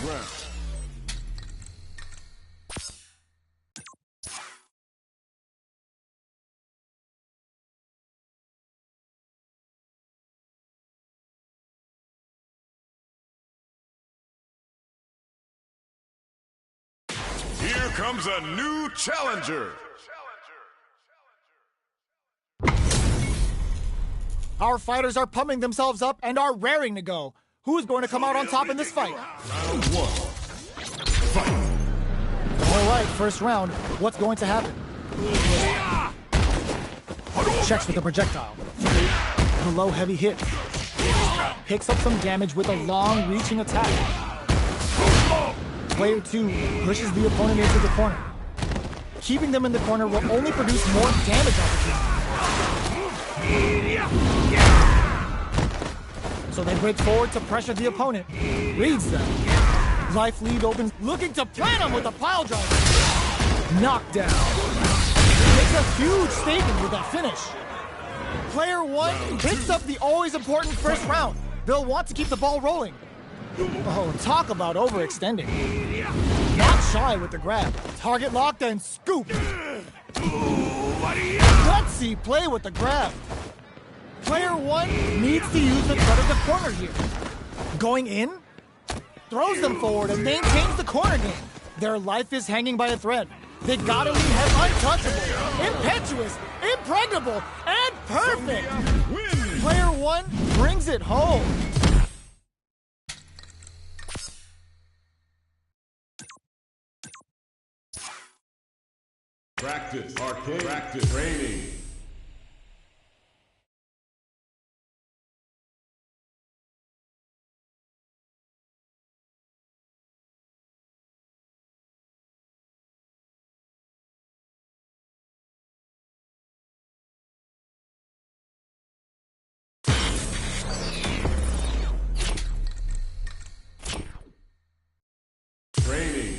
Here comes a new challenger. Our fighters are pumping themselves up and are raring to go. Who's going to come out on top in this fight? Round one. Fight. All right, first round. What's going to happen? Checks with the projectile. The low heavy hit. Picks up some damage with a long reaching attack. Player 2 pushes the opponent into the corner. Keeping them in the corner will only produce more damage opportunities. So they break forward to pressure the opponent. Reads them. Life lead opens, looking to plant him with a pile driver. Knockdown. Makes a huge statement with that finish. Player 1 picks up the always important first round. They'll want to keep the ball rolling. Oh, talk about overextending. Not shy with the grab. Target locked and scoop. Let's see play with the grab. Player 1 needs to use the threat of the corner here. Going in, throws them forward and maintains the corner game. Their life is hanging by a thread. They gotta leave him untouchable, impetuous, impregnable, and perfect. Player 1 brings it home. Practice, arcade, practice, training. Training.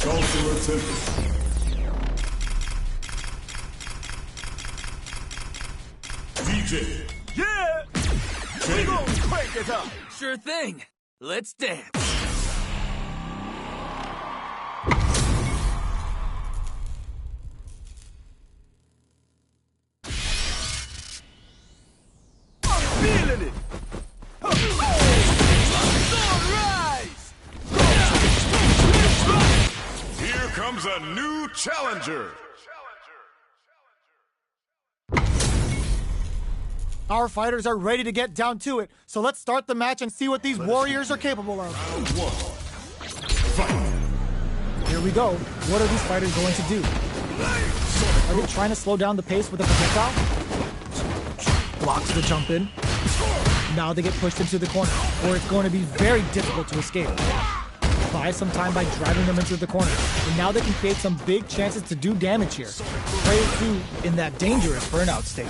Consular Tempest. DJ. Yeah! We gon' crank it up. Sure thing. Let's dance. I'm feeling it. Sunrise! Here comes a new challenger. Our fighters are ready to get down to it, so let's start the match and see what these warriors are capable of. Round one. Fight. Here we go. What are these fighters going to do? Are they trying to slow down the pace with a projectile? Blocks the jump in. Now they get pushed into the corner, where it's going to be very difficult to escape. Buy some time by driving them into the corner, and now they can create some big chances to do damage here. Player 2 in that dangerous burnout state.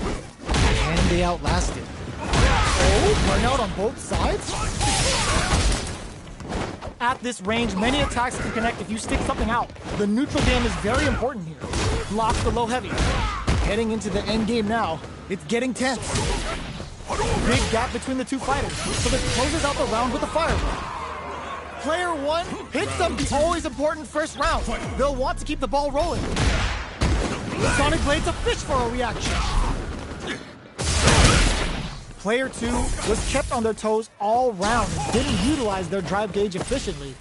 Can they outlast it? Oh, burnout on both sides? At this range, many attacks can connect if you stick something out. The neutral game is very important here. Blocks the low heavy. Heading into the end game now. It's getting tense. Big gap between the two fighters, so it closes out the round with a fireball. Player 1 hits up the always important first round. They'll want to keep the ball rolling. Sonic Blade's a fish for a reaction. Player 2 was kept on their toes all round and didn't utilize their drive gauge efficiently.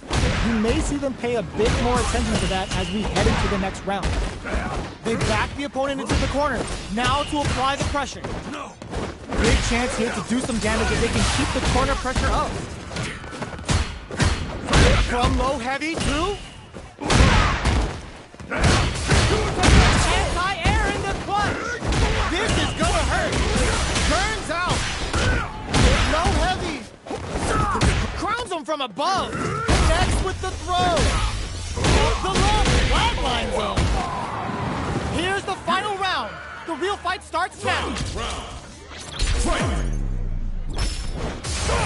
You may see them pay a bit more attention to that as we head into the next round. They back the opponent into the corner, now to apply the pressure. Big chance here to do some damage if they can keep the corner pressure up. From low heavy to... anti-air in the clutch! This is gonna hurt! Turns out! Low heavy! Crowns him from above! Connects with the throw! The low flatline zone! Here's the final round! The real fight starts now!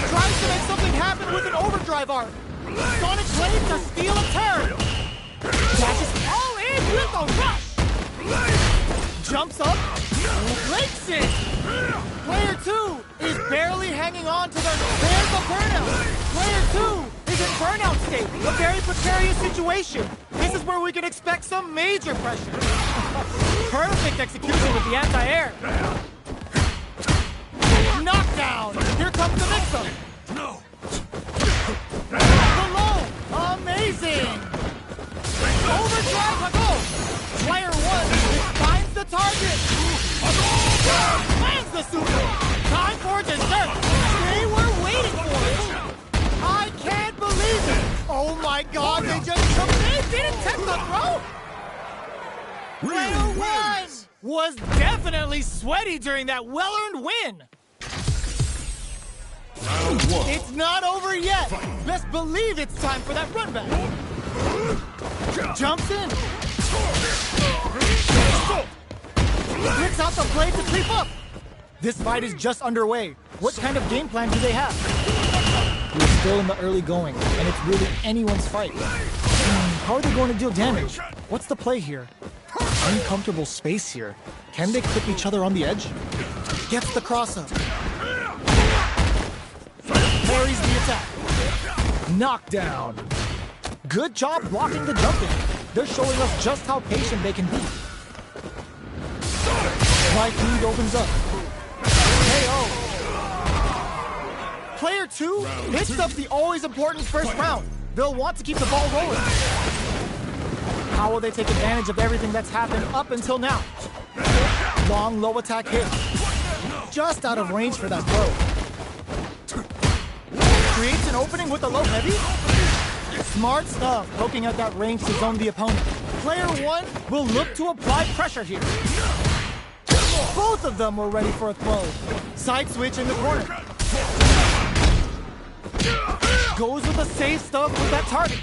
Tries to make something happen with an overdrive arc! Sonic Blade to steal a turn! Dashes all in with a rush! Jumps up, breaks it! Player 2 He's barely hanging on to the... There's the burnout! Player 2 is in burnout state. A very precarious situation. This is where we can expect some major pressure. Perfect execution with the anti-air. Knockdown! Here comes the mix-up. No. The low! Amazing! Overdrive a goal! Player 1 finds the target! Lands the super! Time for dessert! They were waiting for it! I can't believe it! Oh my god, they just took it! They didn't test the throw! Player 1 was definitely sweaty during that well-earned win! Round 1. It's not over yet! Best believe it's time for that run back! Jumps in! Flicks out the blade to creep up! This fight is just underway. What kind of game plan do they have? We're still in the early going, and it's really anyone's fight. How are they going to deal damage? What's the play here? Uncomfortable space here. Can they clip each other on the edge? Gets the cross-up. Parries the attack. Knockdown. Good job blocking the jumping. They're showing us just how patient they can be. Right lead opens up. KO. Player 2 hits up the always important first round. They'll want to keep the ball rolling. How will they take advantage of everything that's happened up until now? Long, low attack hit. Just out of range for that throw. Creates an opening with a low heavy. Smart stuff, poking at that range to zone the opponent. Player 1 will look to apply pressure here. Both of them were ready for a throw. Side switch in the corner. Goes with the safe stuff with that target.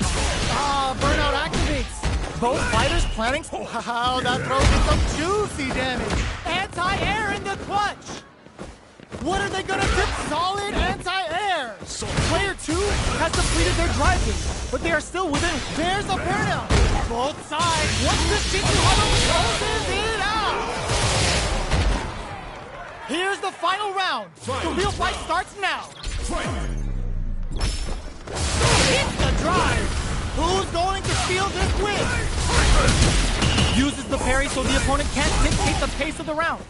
Burnout activates. Both fighters planning... Wow, that throw did some juicy damage. Anti-air in the clutch. What are they gonna do? Solid anti-air. Player 2 has completed their drive game, but they are still within. There's a burnout. Both sides. What's the Shikuhara closes it out? Here's the final round. The real fight starts now. Hits the drive. Who's going to steal this win? Uses the parry so the opponent can't dictate the pace of the round.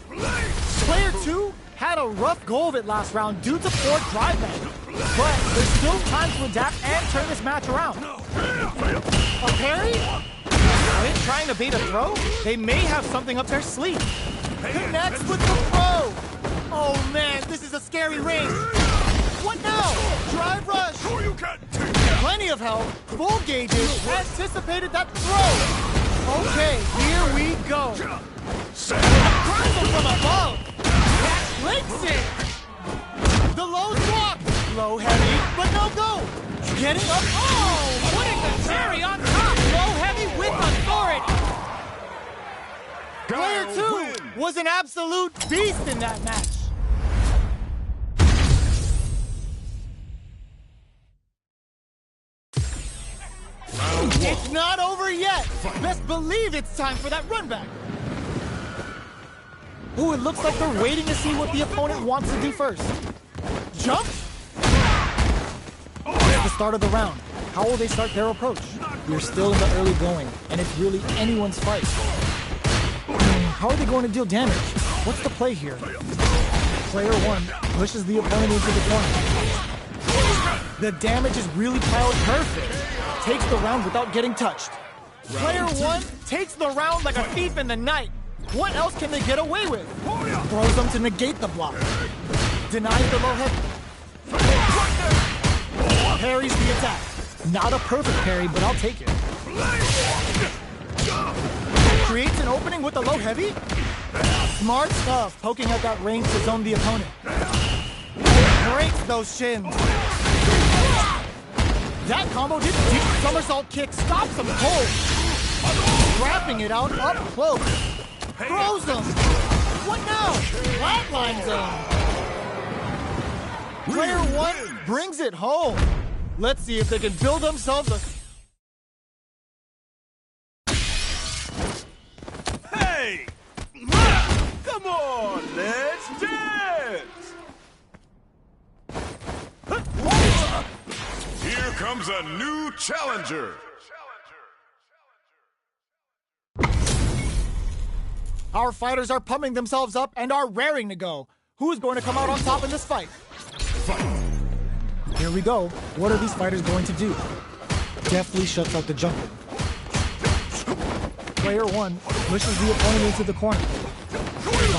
Player 2 had a rough go of it last round due to poor drive back. But there's still time to adapt and turn this match around. A parry? Are they trying to bait a throw? They may have something up their sleeve. Connects with the throw. Oh man, this is a scary range. What now? Drive rush. Plenty of help. Full gauges. Anticipated that throw. Okay, here we go. Drives him from above. Links it. The low block. Low heavy, but no go. Getting up. Oh, putting the cherry on top. Low heavy with authority. Player 2 was an absolute beast in that match. It's not over yet. Best believe it's time for that run back. Ooh, it looks like they're waiting to see what the opponent wants to do first. Jump? It's the start of the round. How will they start their approach? We're still in the early going, and it's really anyone's fight. How are they going to deal damage? What's the play here? Player 1 pushes the opponent into the corner. The damage is really piled perfect. Takes the round without getting touched. Player 1 takes the round like a thief in the night. What else can they get away with? Throws them to negate the block. Denies the low heavy. Parries the attack. Not a perfect parry, but I'll take it. Creates an opening with a low heavy. Smart stuff, poking at that range to zone the opponent. Breaks those shins. That combo did deep somersault kick, stops him cold. Wrapping it out up close. Throws him. What now? Flatlines him. Player 1 brings it home. Let's see if they can build themselves a... Hey! Come on, let's dance! comes a new challenger. Our fighters are pumping themselves up and are raring to go. Who's going to come out on top in this fight? Here we go. What are these fighters going to do? Deftly shuts out the jumping. Player 1 pushes the opponent into the corner.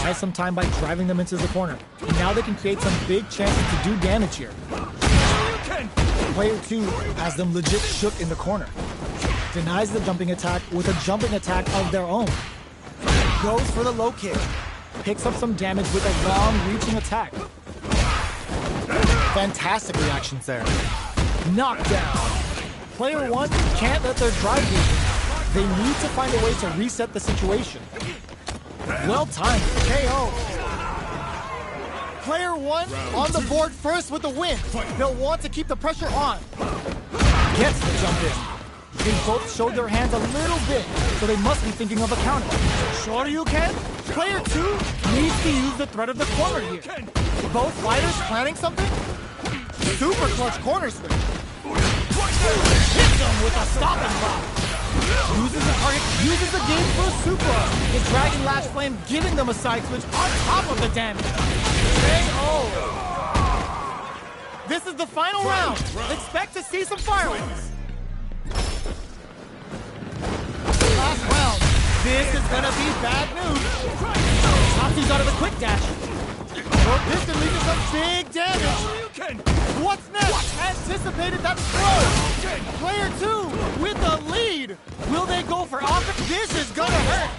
Buys some time by driving them into the corner. And now they can create some big chances to do damage here. Player 2 has them legit shook in the corner. Denies the jumping attack with a jumping attack of their own. Goes for the low kick. Picks up some damage with a long reaching attack. Fantastic reactions there. Knockdown. Player 1 can't let their drive gauge in. They need to find a way to reset the situation. Well timed. KO. Player 1 on the board first with the win. They'll want to keep the pressure on. Gets the jump in. They both showed their hands a little bit, so they must be thinking of a counter. Shoryuken? Player 2 needs to use the threat of the corner here. Both fighters planning something? Super clutch corner switch. Hits them with a stopping block. Uses the target, uses the game for a super. The Dragon Lash Flame giving them a side switch on top of the damage. KO. This is the final round. Expect to see some fireworks. Last round. This is gonna be bad news. Tatsu's out of the quick dash. This can lead to some big damage. What's next? Anticipated that throw. Player 2 with the lead. Will they go for offense? This is gonna hurt.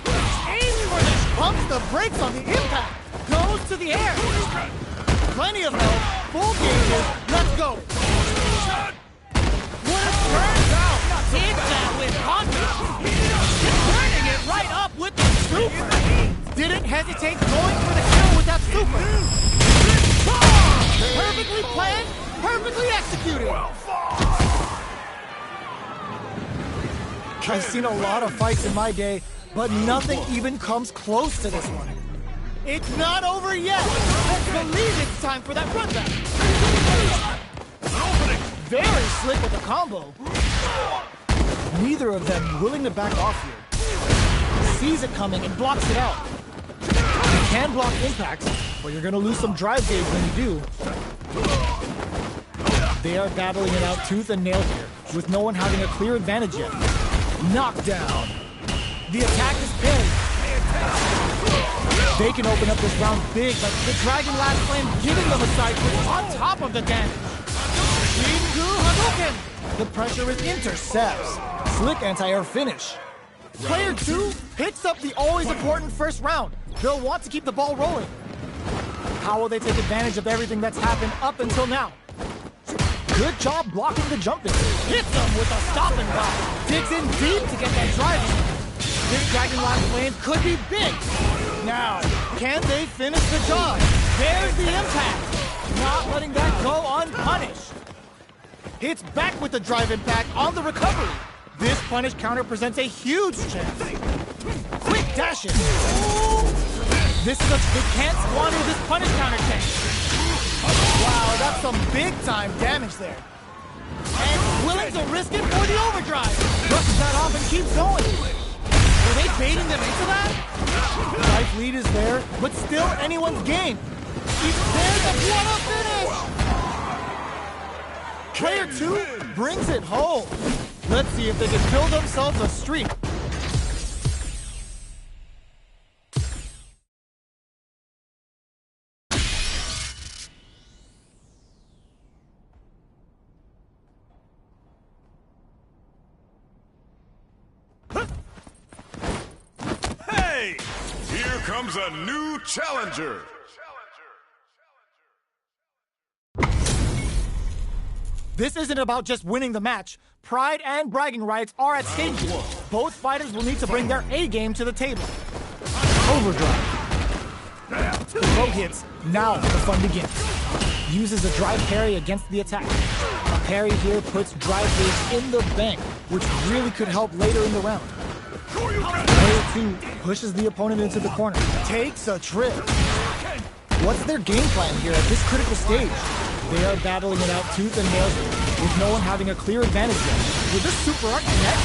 Aims for this. Pumps the brakes on the impact. Goes to the air. Plenty of health. Full gauges. Let's go. What it turns out. Did that with confidence. Turning it right up with the super. Didn't hesitate going for the kill with that super. Perfectly planned, perfectly executed. I've seen a lot of fights in my day, but nothing even comes close to this one. It's not over yet. Let's believe it's time for that run back. Very slick with the combo. Neither of them willing to back off here. Sees it coming and blocks it out. You can block impacts, but you're gonna lose some drive gauge when you do. They are battling it out tooth and nail here, with no one having a clear advantage yet. Knockdown. The attack is pinned. They can open up this round big, but the Dragon Lash Flame giving them a side switch on top of the damage. Shingu Hadouken. The pressure is intercepts. Slick anti-air finish. Player 2 picks up the always important first round. They'll want to keep the ball rolling. How will they take advantage of everything that's happened up until now? Good job blocking the jumping. Hits them with a stopping block. Digs in deep to get that drive in. This Dragon Lash Flame could be big. Now, can they finish the job? There's the impact. Not letting that go unpunished. Hits back with the drive impact on the recovery. This punish counter presents a huge chance. Quick dashing. They can't squander this punish counter chance. Wow, that's some big time damage there. And willing to risk it for the overdrive. Brushes that off and keeps going. Were they baiting them into that? Life lead is there, but still anyone's game. There's a one-up finish. Player 2 brings it home. Let's see if they can build themselves a streak. Hey! Here comes a new challenger. This isn't about just winning the match. Pride and bragging rights are at stake here. Both fighters will need to bring their A game to the table. Overdrive. Low hits. Now the fun begins. Uses a drive parry against the attack. A parry here puts drive gauge in the bank, which really could help later in the round. Player 2 pushes the opponent into the corner. Takes a trip. What's their game plan here at this critical stage? They are battling it out tooth and nail. with no one having a clear advantage yet. With this super art connect,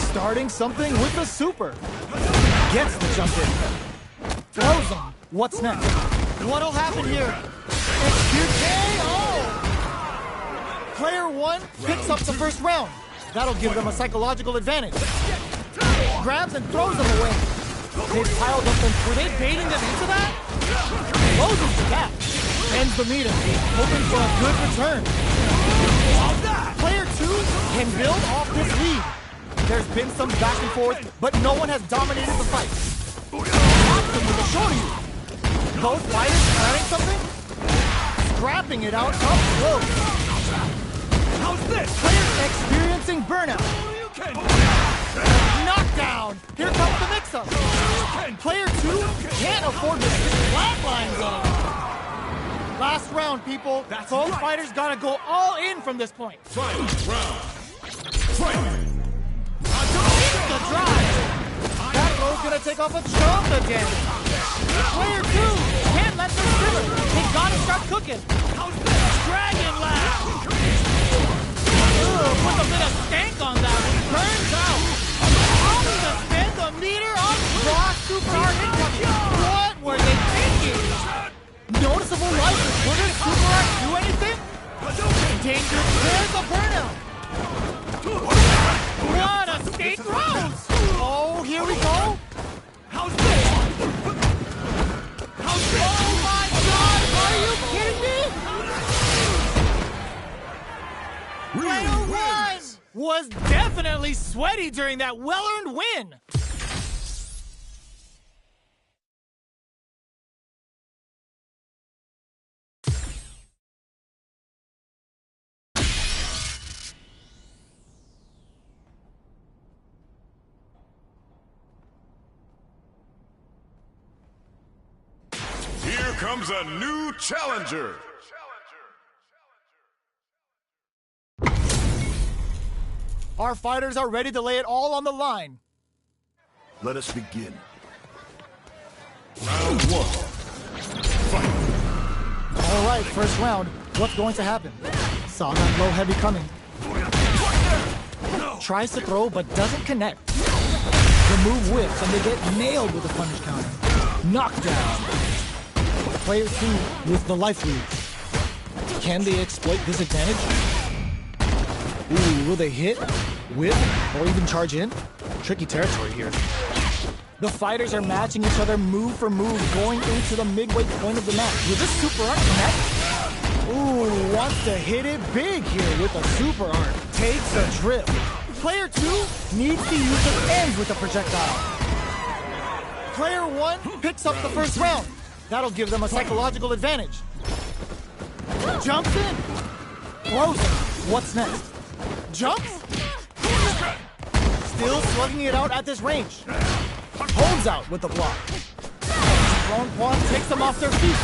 starting something with the super. Gets the jump in. Throws him. What's next? What'll happen here? XQKO! Player 1 picks up the first round. That'll give them a psychological advantage. Grabs and throws them away. They've piled up them. Were they baiting them into that? Closes the gap. Ends the meter, hoping for a good return. Player 2 can build off this lead. There's been some back and forth, but no one has dominated the fight. Locked them with a shorty. Both fighters planning something? Scrapping it out up close. How's this? Players experiencing burnout. Knockdown! Here comes the mix-up. Player 2 can't afford to stick flatlines on. Last round, people. Both fighters gotta go all in from this point. Final round. Fight! The drive. That throw's gonna take off a chunk of damage. Player 2 can't let this simmer. They gotta start cooking. Dragon Lash. Put a bit of stank on that one. Burns out. On the spin, the meter on raw super hard incoming. What were they thinking? Noticeable life. Will this super art do anything? Danger clears the burnout. What a state rose! Oh, here we go. How's this? Oh my God! Are you kidding me? Player 1 was definitely sweaty during that well-earned win. Here comes a new challenger. Our fighters are ready to lay it all on the line. Let us begin. Round 1. Fight! All right, first round. What's going to happen? Saw that low heavy coming. Tries to throw, but doesn't connect. The move whips, and they get nailed with a punish counter. Knockdown. Player 2 with the life lead. Can they exploit this advantage? Ooh, will they hit, whip, or even charge in? Tricky territory here. The fighters are matching each other move for move, going into the midway point of the match. Will this super art connect? Ooh, wants to hit it big here with a super art. Takes a trip. Player 2 needs to use the ends with the projectile. Player 1 picks up the first round. That'll give them a psychological advantage. Jumps in. Throws it. What's next? Jumps. Still slugging it out at this range. Holds out with the block. Strong quad takes them off their feet.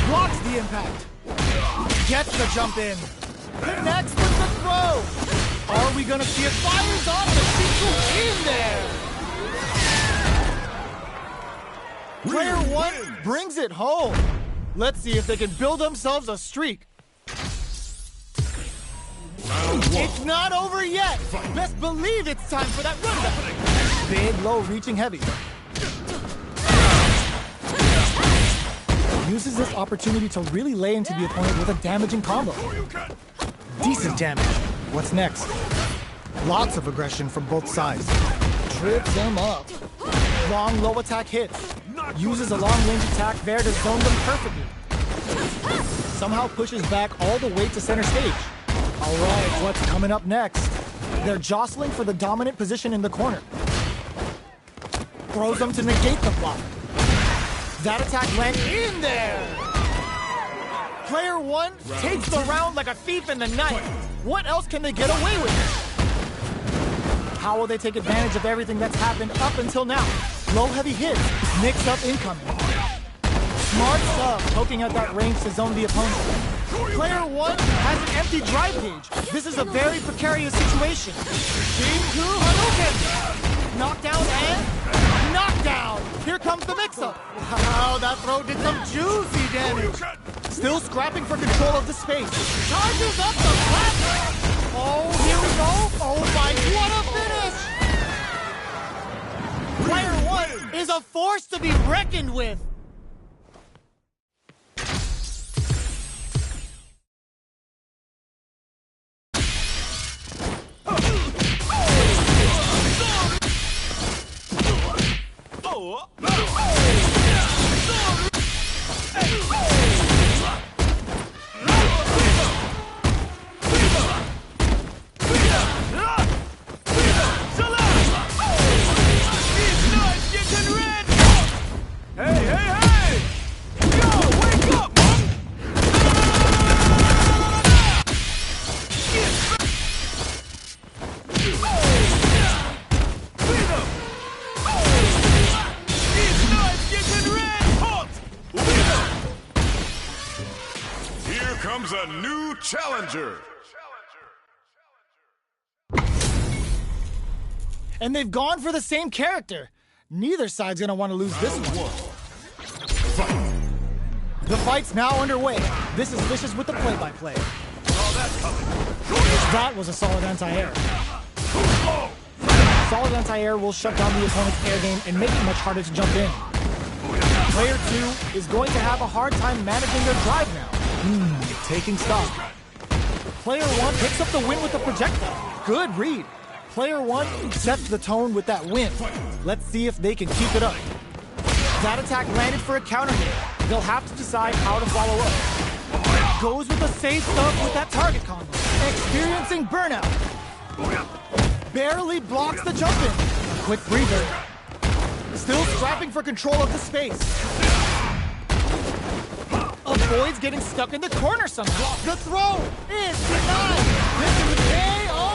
Blocks the impact. Gets the jump in. Connects with the throw. Are we gonna see it? Fires off the sequel in there. Player 1 brings it home. Let's see if they can build themselves a streak. It's not over yet. Best believe it's time for that rundown. Big, low, reaching heavy. Uses this opportunity to really lay into the opponent with a damaging combo. Decent damage. What's next? Lots of aggression from both sides. Trips him up. Long, low attack hits. Uses a long-range attack there to zone them perfectly. Somehow pushes back all the way to center stage. All right, what's coming up next? They're jostling for the dominant position in the corner. Throws them to negate the block. That attack went in there! Player 1 takes the round like a thief in the night. What else can they get away with? How will they take advantage of everything that's happened up until now? Low heavy hits, mixed up incoming. Smart stuff, poking at that range to zone the opponent. Player 1 has an empty drive gauge. This is a very precarious situation. Team 2 Hadouken! Knockdown and knockdown! down. Here comes the mix-up. Wow, that throw did some juicy damage. Still scrapping for control of the space. Charges up the platform. Oh, here we go. Oh my, what a finish. Player one is a force to be reckoned with. Comes a new challenger. And they've gone for the same character. Neither side's gonna want to lose this one. The fight's now underway. This is Vicious with the play-by-play. That was a solid anti-air. Solid anti-air will shut down the opponent's air game and make it much harder to jump in. Player 2 is going to have a hard time managing their drive now. Taking stock. Player 1 picks up the win with the projectile. Good read. Player 1 sets the tone with that win. Let's see if they can keep it up. That attack landed for a counter hit. They'll have to decide how to follow up. Goes with the safe stuff with that target combo. Experiencing burnout. Barely blocks the jump in. Quick breather. Still scrapping for control of the space. Avoids getting stuck in the corner somehow. The throw is denied. This is KO.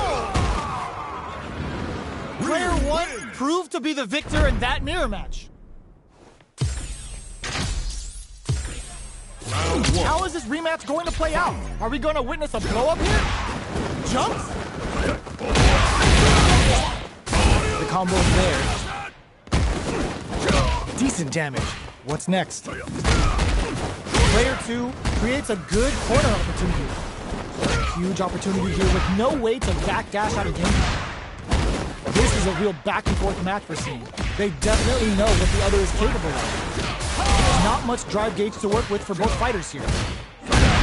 Player 1 proved to be the victor in that mirror match. How is this rematch going to play out? Are we going to witness a blow up here? Jumps? The combo is there. Decent damage. What's next? Player 2 creates a good corner opportunity. Huge opportunity here with no way to backdash out of game. This is a real back and forth match we're seeing. They definitely know what the other is capable of. Not much drive gauge to work with for both fighters here.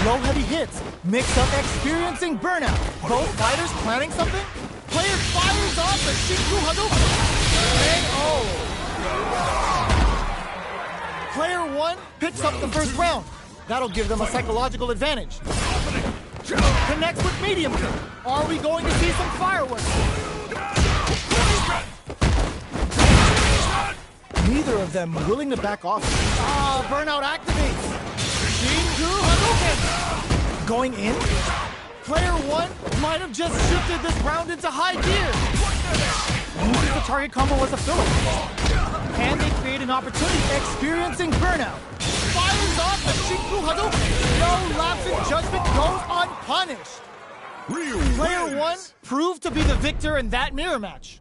Low heavy hits, mix up experiencing burnout. Both fighters planning something? Player fires off the Shinku Hadouken. KO. Player 1 picks up the first round. That'll give them a psychological advantage. Connects with medium kick. Are we going to see some fireworks? Neither of them willing to back off. Burnout activates. Shinku Hadouken. Going in? Player 1 might have just shifted this round into high gear. Uses the target combo as a filler. And they create an opportunity, experiencing burnout. Fires off the Shinku Hadouken. No lapse in judgment goes unpunished. Player 1 proved to be the victor in that mirror match.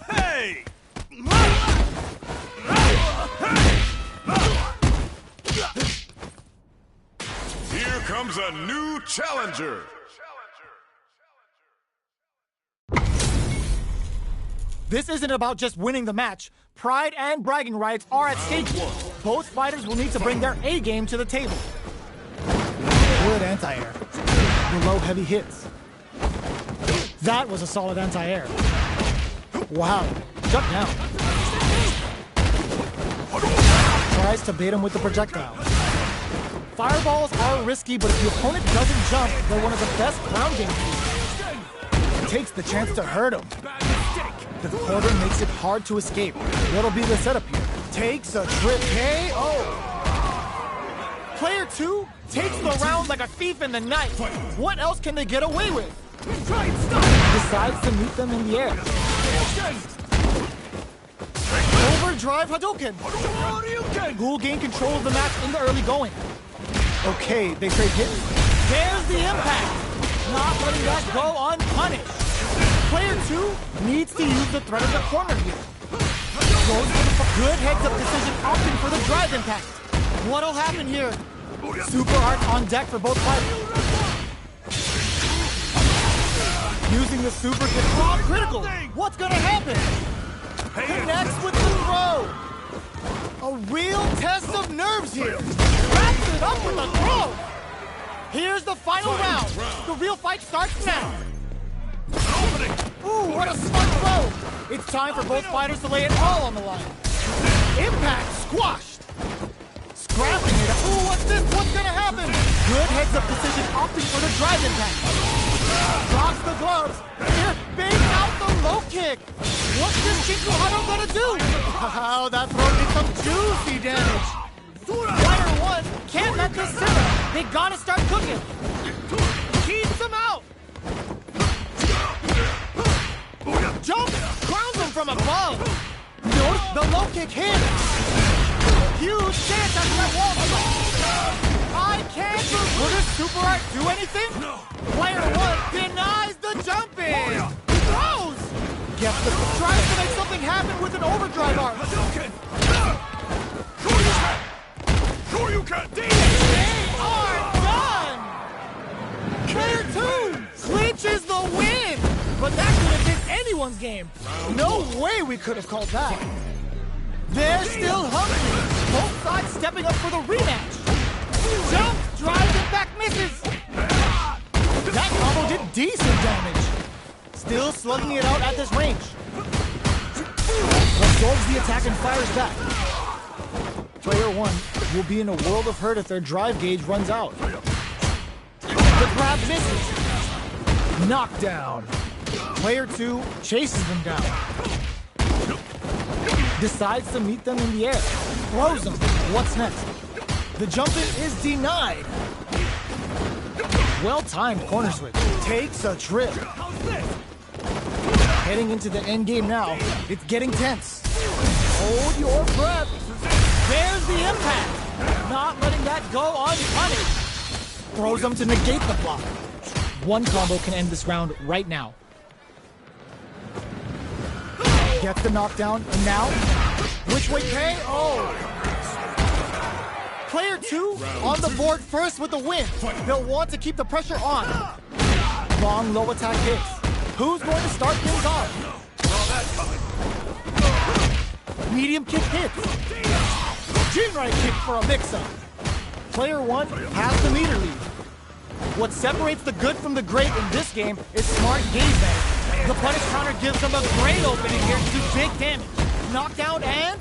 Hey! Here comes a new challenger. This isn't about just winning the match. Pride and bragging rights are at stake here. Both fighters will need to bring their A game to the table. Good anti-air. The low heavy hits. That was a solid anti-air. Wow. Shut down. Tries to bait him with the projectile. Fireballs are risky, but if the opponent doesn't jump, they're one of the best ground game pieces. Takes the chance to hurt him. The quarter makes it hard to escape. What'll be the setup here? Takes a trip KO. Player 2 takes the round like a thief in the night. What else can they get away with? Decides to meet them in the air. Overdrive Hadouken. Who'll gain control of the match in the early going. Okay, they trade hits. There's the impact. Not letting that go unpunished. Player 2 needs to use the threat of the corner here. Goes for the good heads-up decision, opting for the drive impact. What'll happen here? Super art on deck for both fighters. Using the super kick. Oh, critical! What's gonna happen? Connects with the throw. A real test of nerves here. Wraps it up with a throw. Here's the final round. The real fight starts now. Ooh, what a smart throw. It's time for both fighters to lay it all on the line. Impact squashed. Scrapping it. Ooh, what's this? What's gonna happen? Good heads-up decision, opting for the drive impact. Drops the gloves. Big out the low kick. What's this Shinkuhano gonna do? Wow, that throw did some juicy damage. Player 1 can't let this simmer. They gotta start cooking. Keeps them out. Jump! Crowns him from above. Notice the low kick hits. Huge chance after that wall. I can't. Will this super art do anything? No. Player 1 denies the jump in. Throws. Tries to make something happen with an overdrive art. Sure you can. They are done. Player 2 clinches the win. But that could have been anyone's game. No way we could have called that. They're still hungry. Both sides stepping up for the rematch. Jump, drive, and back misses. That combo did decent damage. Still slugging it out at this range. Absorbs the attack and fires back. Player 1 will be in a world of hurt if their drive gauge runs out. The grab misses. Knockdown. Player 2 chases them down. Decides to meet them in the air. Throws them. What's next? The jump in is denied. Well-timed corner switch. Takes a trip. Heading into the end game now. It's getting tense. Hold your breath. There's the impact. Not letting that go unpunished. Throws them to negate the block. One combo can end this round right now. Gets the knockdown, and now, which way KO? Player 2 on the board first with the win. They'll want to keep the pressure on. Long low attack hits. Who's going to start things off? Medium kick hits. Jinrai kick for a mix-up. Player 1 has the meter lead. What separates the good from the great in this game is smart game bank. The punish counter gives them a great opening here to do big damage. Knockdown and...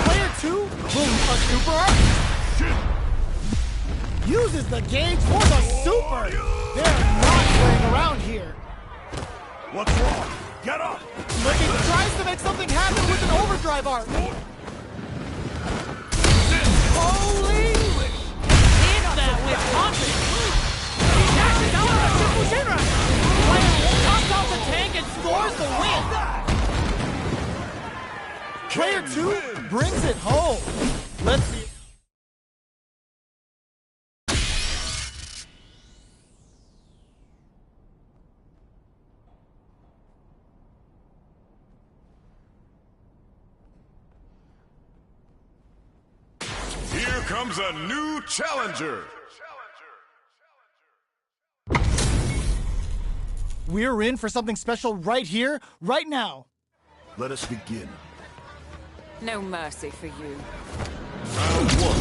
Player 2 will a super art. Uses the gauge for the super. They're not playing around here. What's wrong? Get up! Tries to make something happen with an overdrive art. Holy! Hit that with confidence. He dashes out with a triple Shinra. Pops off the tank and scores the win. Player 2 brings it home. Let's see. Here comes a new challenger. We're in for something special right here, right now. Let us begin. No mercy for you. Round 1.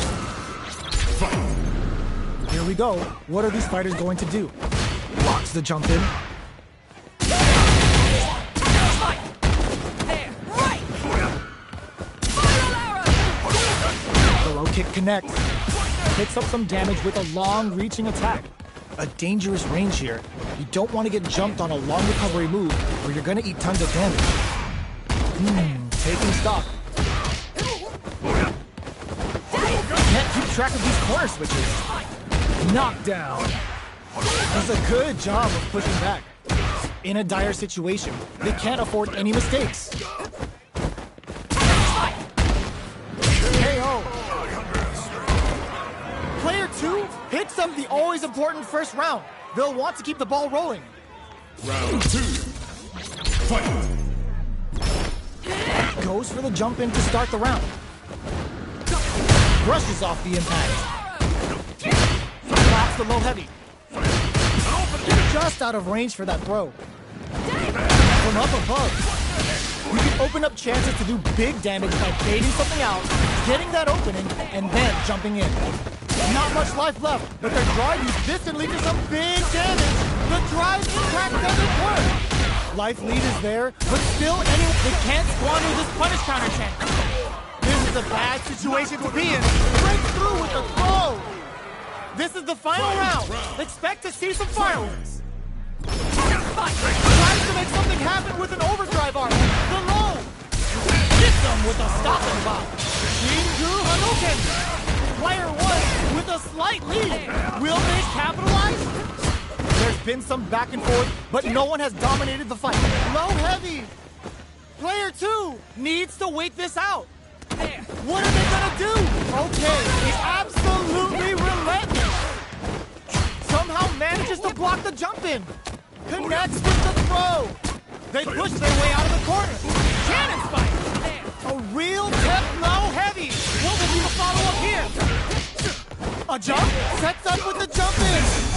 Fight. Here we go. What are these fighters going to do? Blocks the jump in. There, right! Final arrow! The low kick connects. Picks up some damage with a long-reaching attack. A dangerous range here. You don't want to get jumped on a long recovery move, or you're going to eat tons of damage. Taking stock. Can't keep track of these corner switches. Knockdown. Does a good job of pushing back. In a dire situation, they can't afford any mistakes. KO. Player 2 hits a up the always important first round. They'll want to keep the ball rolling. Round 2. Fight. Goes for the jump in to start the round. Brushes off the impact. Blocks the low heavy. Just out of range for that throw. From up above, you can open up chances to do big damage by baiting something out, getting that opening, and then jumping in. Not much life left, but their drive used this and lead to some big damage. The drive impact doesn't work. Life lead is there, but still they can't squander this punish counter chance. This is a bad situation to be in. Breaks through with the throw. This is the final round. Expect to see some fireworks. Tries to make something happen with an overdrive arm. The low. Gets them with a stop and pop. Shinju Hadouken. Player 1 with a slight lead. Will they capitalize? There's been some back and forth, but no one has dominated the fight. Low heavy. Player 2 needs to wait this out. What are they gonna do? Okay, he's absolutely relentless. Somehow manages to block the jump in. Connects with the throw. They push their way out of the corner. Cannon spike. A real low heavy. What will be the follow-up here? A jump? Sets up with the jump in.